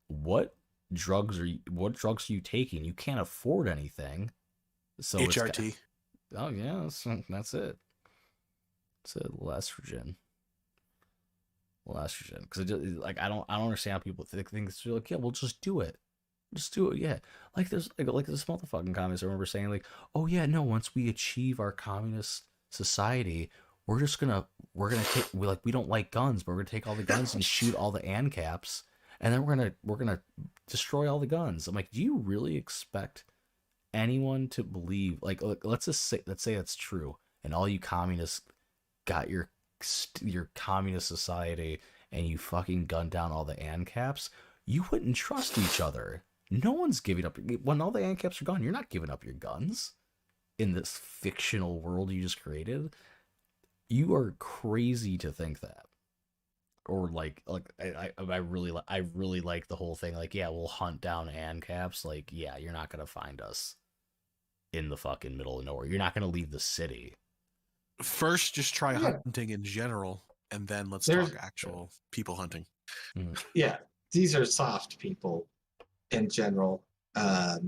What drugs are you taking? You can't afford anything. So HRT. Oh yeah, that's it. It's a estrogen. Because I don't understand how people think it's like, yeah, we'll just do it. Just do it, yeah. Like this motherfucking communists I remember saying like, oh yeah, no, once we achieve our communist society, we're gonna take, we don't like guns, but we're gonna take all the guns and shoot all the ANCAPs, and then we're gonna destroy all the guns. I'm like, do you really expect anyone to believe, like let's say that's true, and all you communists got your communist society and you fucking gunned down all the ANCAPs? You wouldn't trust each other. No one's giving up. When all the ANCAPs are gone, you're not giving up your guns in this fictional world you just created. You are crazy to think that. or like I really like the whole thing. Like, yeah, we'll hunt down ANCAPs. Like, yeah, you're not gonna find us in the fucking middle of nowhere. You're not gonna leave the city. First, just try hunting in general, and then let's talk actual people hunting. Yeah, these are soft people in general. I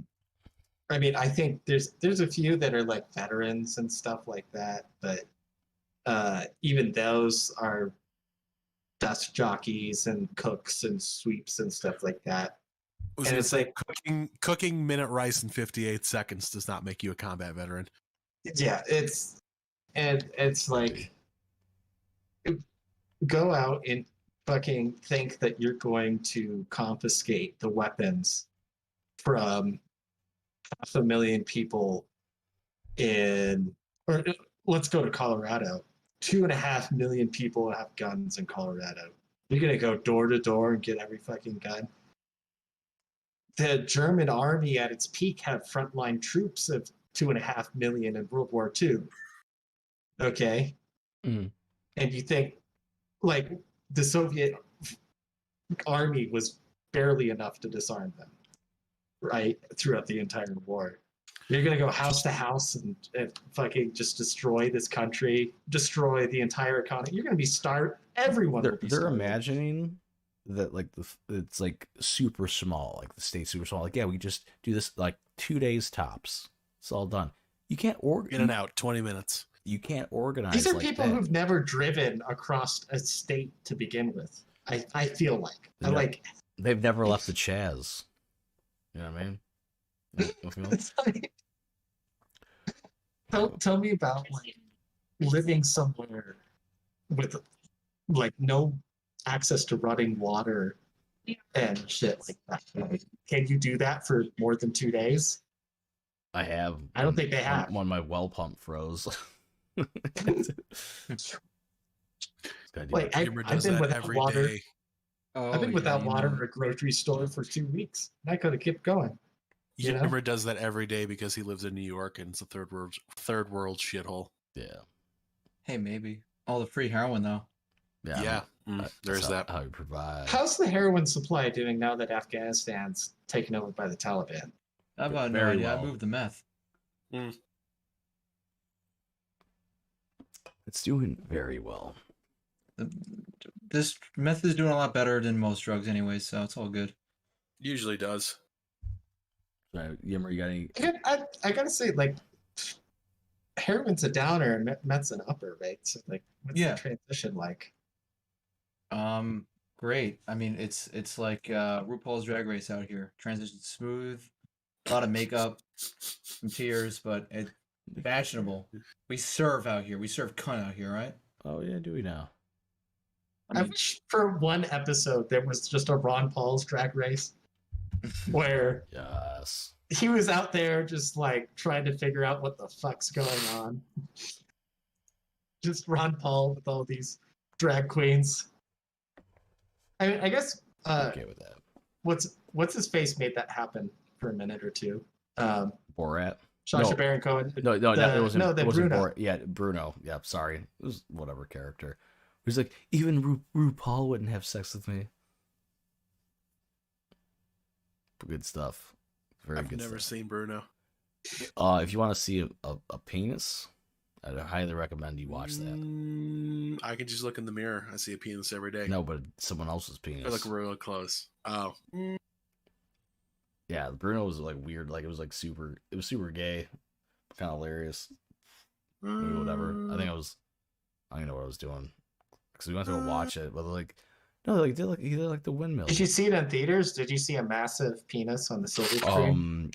mean, I think there's a few that are like veterans and stuff like that, but even those are desk jockeys and cooks and sweeps and stuff like that. And it's like cooking minute rice in 58 seconds does not make you a combat veteran. Yeah, it's like go out and fucking think that you're going to confiscate the weapons from 500,000 people or let's go to Colorado. 2.5 million people have guns in Colorado. You're gonna go door to door and get every fucking gun. The German army at its peak had frontline troops of 2.5 million in World War II. Okay. Mm. And you think like the Soviet army was barely enough to disarm them, right? Throughout the entire war. You're going to go house to house and fucking just destroy this country, destroy the entire economy. You're going to be starved. Everyone will be They're starving. imagining that like it's like super small, like the state's super small. Like, yeah, we just do this like 2 days tops. It's all done. You can't in and out 20 minutes. You can't organize. These are like people that. who've never driven across a state to begin with. I feel like they've never left the Chaz. You know what I mean? It's like, tell me about like living somewhere with like no access to running water and shit like that. Like, can you do that for more than 2 days? I have. I don't think they have. One of my well pump froze. Like, I've been without water. I've been without water in a grocery store for 2 weeks. I could have kept going. Yimmer does that every day because he lives in New York and it's a third world shithole. Yeah. Hey, maybe all the free heroin though. Yeah. There's that. How you provide. How's the heroin supply doing now that Afghanistan's taken over by the Taliban? I've got no idea. I moved the meth. It's doing very well. This meth is doing a lot better than most drugs anyway, so it's all good. Usually does. Right, Yimmer, you got any? I gotta say, like, heroin's a downer and meth's an upper, right? So, like, what's the transition like? Great. I mean, it's like RuPaul's Drag Race out here. Transition smooth, a lot of makeup, some tears, but it's fashionable. We serve out here. We serve cunt out here, right? Oh yeah, do we now? I wish for one episode there was just a Ron Paul's Drag Race where he was out there just like trying to figure out what the fuck's going on. Just Ron Paul with all these drag queens. I guess okay with that. What's his face made that happen for a minute or two. Borat. Sacha Baron Cohen. No, it wasn't. No, it wasn't Bruno. Borat. Yeah, Bruno. Yeah, sorry. It was whatever character. He's like, even RuPaul wouldn't have sex with me. Good stuff. Very good. I've never seen Bruno. If you want to see a penis, I'd highly recommend you watch that. I can just look in the mirror. I see a penis every day. No, but someone else's penis. I look real close. Oh. Yeah, Bruno was like weird. Like it was super gay. Kind of hilarious. Maybe whatever. I don't know what I was doing. Because we went to go watch it, but like, no, like he did like the windmill. Did you see it in theaters? Did you see a massive penis on the silver screen?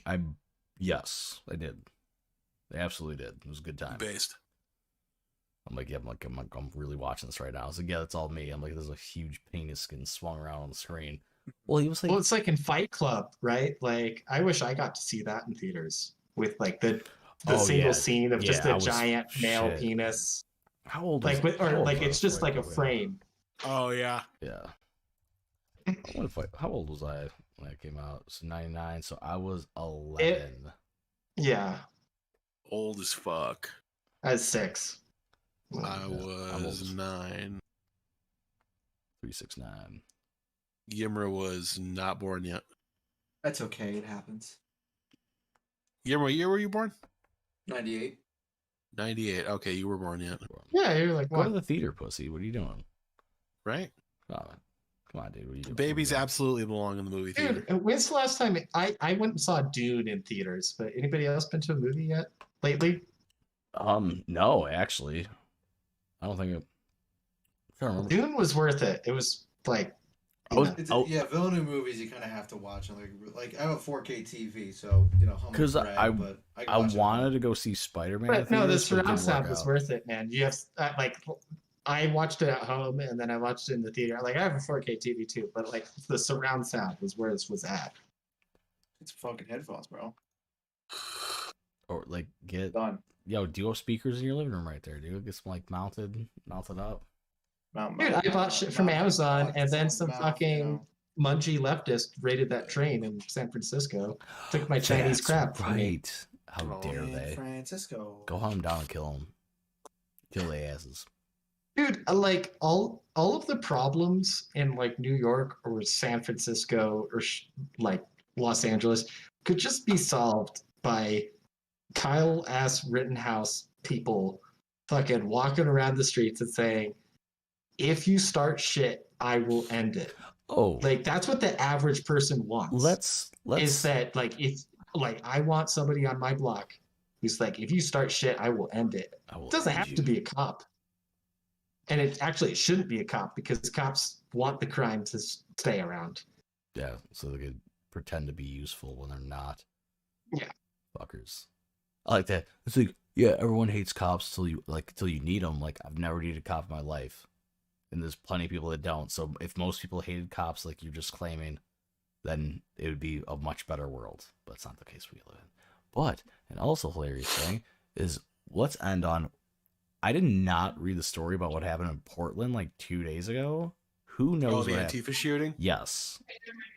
Yes, I did. They absolutely did. It was a good time. Based. I'm really watching this right now. I was like, yeah, that's all me. I'm like, there's a huge penis getting swung around on the screen. Well, he was like, it's like in Fight Club, right? Like, I wish I got to see that in theaters with like the single scene of just a giant male penis. How old? Like it's just like a frame. Oh yeah. Yeah. How old was I when it came out? So 99. So I was 11. Yeah. Old as fuck. I was 6. I was 9. 369. Yimra was not born yet. That's okay. It happens. Yimra, what year were you born? 98. 98. Okay, you were born yet. Yeah, you're like, go what? to the theater, pussy. What are you doing? Right? Oh, come on, dude. What are you doing? Babies absolutely belong in the movie theater. Dude, when's the last time I went and saw Dune in theaters? But anybody else been to a movie yet lately? No, actually, I don't think it. I can't remember. Dune was worth it. It was like, yeah, Villeneuve movies you kind of have to watch. Like I have a 4K TV, so because I wanted to go see Spider-Man. But no, the surround sound was worth it, man. You have like. I watched it at home and then I watched it in the theater. Like I have a 4K TV too, but like the surround sound was where this was at. It's fucking headphones, bro. Or like get done. Yo, duo speakers in your living room right there, dude. Get some like mounted up. Dude, I bought shit from Amazon and then some fucking mungy leftist raided that train in San Francisco. Took my Chinese crap. Right. How dare they? Francisco. Go hunt them down and kill them. Kill their asses. Dude, like all of the problems in like New York or San Francisco or like Los Angeles could just be solved by Kyle Rittenhouse people fucking walking around the streets and saying, if you start shit, I will end it. Oh, like that's what the average person wants. Let's is that like if like I want somebody on my block who's like, if you start shit, I will end it. It doesn't have to be a cop. And it shouldn't be a cop because cops want the crime to stay around. Yeah, so they could pretend to be useful when they're not. Yeah. Fuckers. I like that. It's like, yeah, everyone hates cops till you need them. Like, I've never needed a cop in my life. And there's plenty of people that don't. So if most people hated cops like you're just claiming, then it would be a much better world. But it's not the case we live in. But an also hilarious thing is, let's end on, I did not read the story about what happened in Portland like 2 days ago. Who knows? Oh, the Antifa shooting? Yes.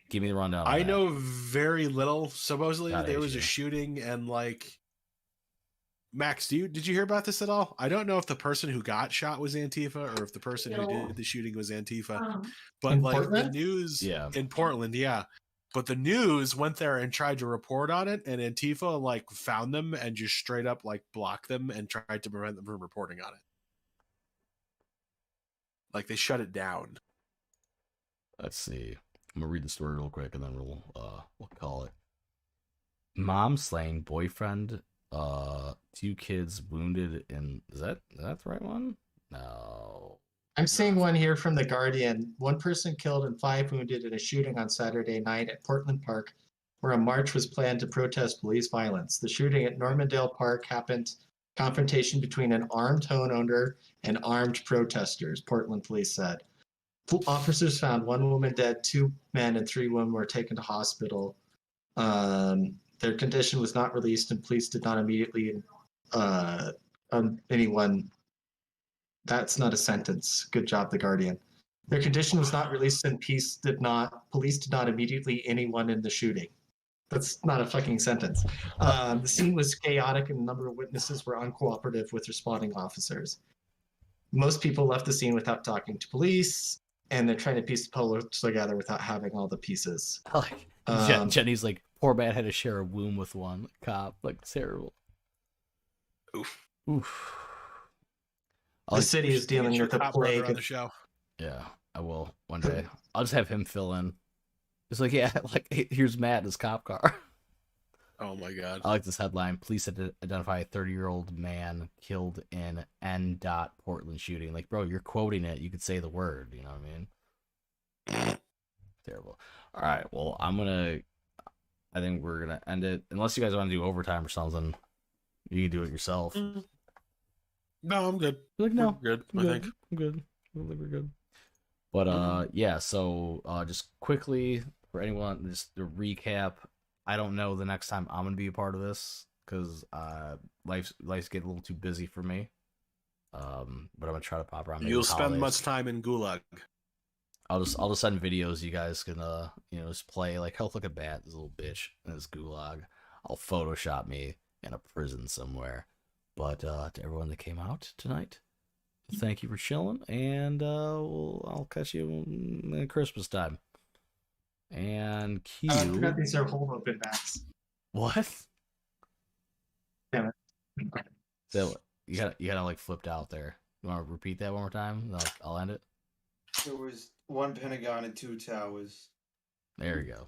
Give me the rundown. I know very little. Supposedly God, there was a shooting and like, Max, did you hear about this at all? I don't know if the person who got shot was Antifa or if the person who did the shooting was Antifa. But in like Portland? the news in Portland, yeah. But the news went there and tried to report on it, and Antifa like found them and just straight up like blocked them and tried to prevent them from reporting on it. Like they shut it down. Let's see. I'm gonna read the story real quick and then we'll call it. Mom slain, boyfriend, 2 kids wounded in is that the right one? No. I'm seeing one here from The Guardian. 1 person killed and 5 wounded in a shooting on Saturday night at Portland Park, where a march was planned to protest police violence. The shooting at Normandale Park happened confrontation between an armed homeowner and armed protesters, Portland police said. Officers found 1 woman dead, 2 men and 3 women were taken to hospital. Their condition was not released, and police did not immediately anyone. That's not a sentence. Good job, The Guardian. Their condition was not released, and police did not immediately anyone in the shooting. That's not a fucking sentence. The scene was chaotic, and a number of witnesses were uncooperative with responding officers. Most people left the scene without talking to police, and they're trying to piece the puzzle together without having all the pieces. Like Jenny's like, poor man had to share a womb with one cop. Like, terrible. Oof. The city is dealing with a plague. On the show. Yeah, I will one day. I'll just have him fill in. It's like, yeah, like here's Matt in his cop car. Oh my god. I like this headline. Police identify a 30-year-old man killed in N. Portland shooting. Like, bro, you're quoting it. You could say the word. You know what I mean? Terrible. All right. Well, I think we're gonna end it. Unless you guys want to do overtime or something, you can do it yourself. No, I'm good. You're like, no, we're good. I'm good. I'm good. I think we're good. But yeah. So just quickly for anyone, just to recap. I don't know the next time I'm gonna be a part of this because life's getting a little too busy for me. But I'm gonna try to pop around. You'll spend much time in Gulag. I'll just send videos you guys can just play like, hell, look at Bat, this little bitch in this Gulag. I'll Photoshop me in a prison somewhere. But to everyone that came out tonight, thank you for chilling, and I'll catch you at Christmas time. And Q. I forgot these are hold open backs. What? Damn it. So you gotta like flipped out there. You want to repeat that one more time? I'll end it. There was 1 pentagon and 2 towers. There we go.